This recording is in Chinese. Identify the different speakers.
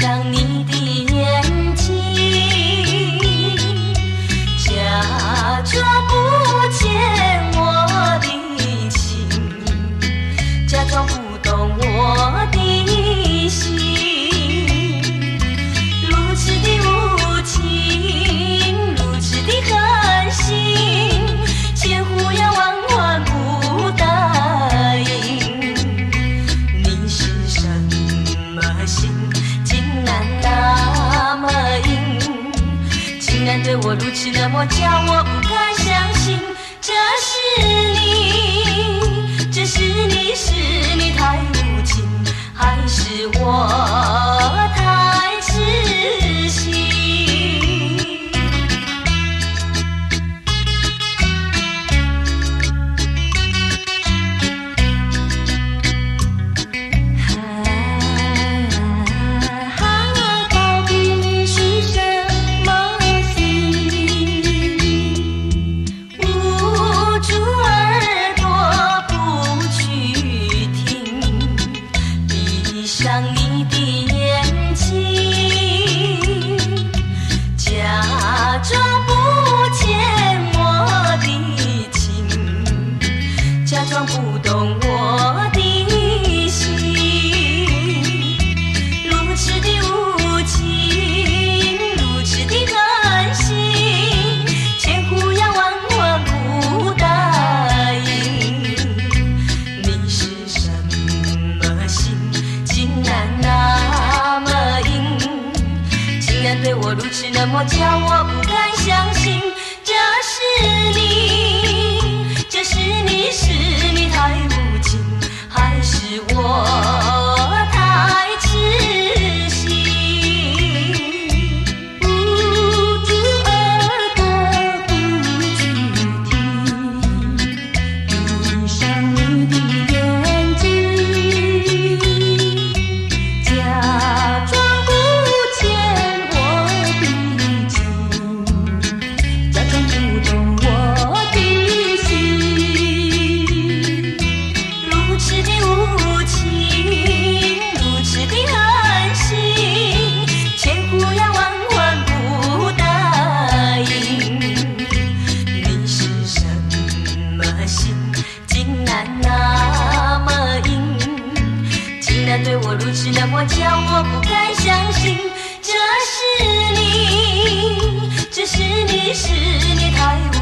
Speaker 1: 上你的眼睛，假装不见我的情，假装不懂我的心，如此的无情，如此的狠心，千呼万唤不答应。你是什么心，竟然那么硬，竟然对我如此那么叫我不敢相信。这是你，这是你，是你太无情，还是我太痴心？到底你是什么心？捂住耳朵不去听，闭上你的眼睛，假装不见我的情，假装不懂我的心，如此的无情，如此的狠心，千呼万唤不答应。你是什么心，竟然那么硬，竟然对我如此那么叫我不敢相信。这是你，这是你，是你太无情，还是我太痴心？捂住耳朵不去听，闭上你的眼睛，假装不见我的情，假装不懂我的心，如此的无情，如此的狠心，千呼万唤不答应。你是什么心，竟然那么硬，竟然对我如此那么叫我不敢相信。这是你，这是你，是你太无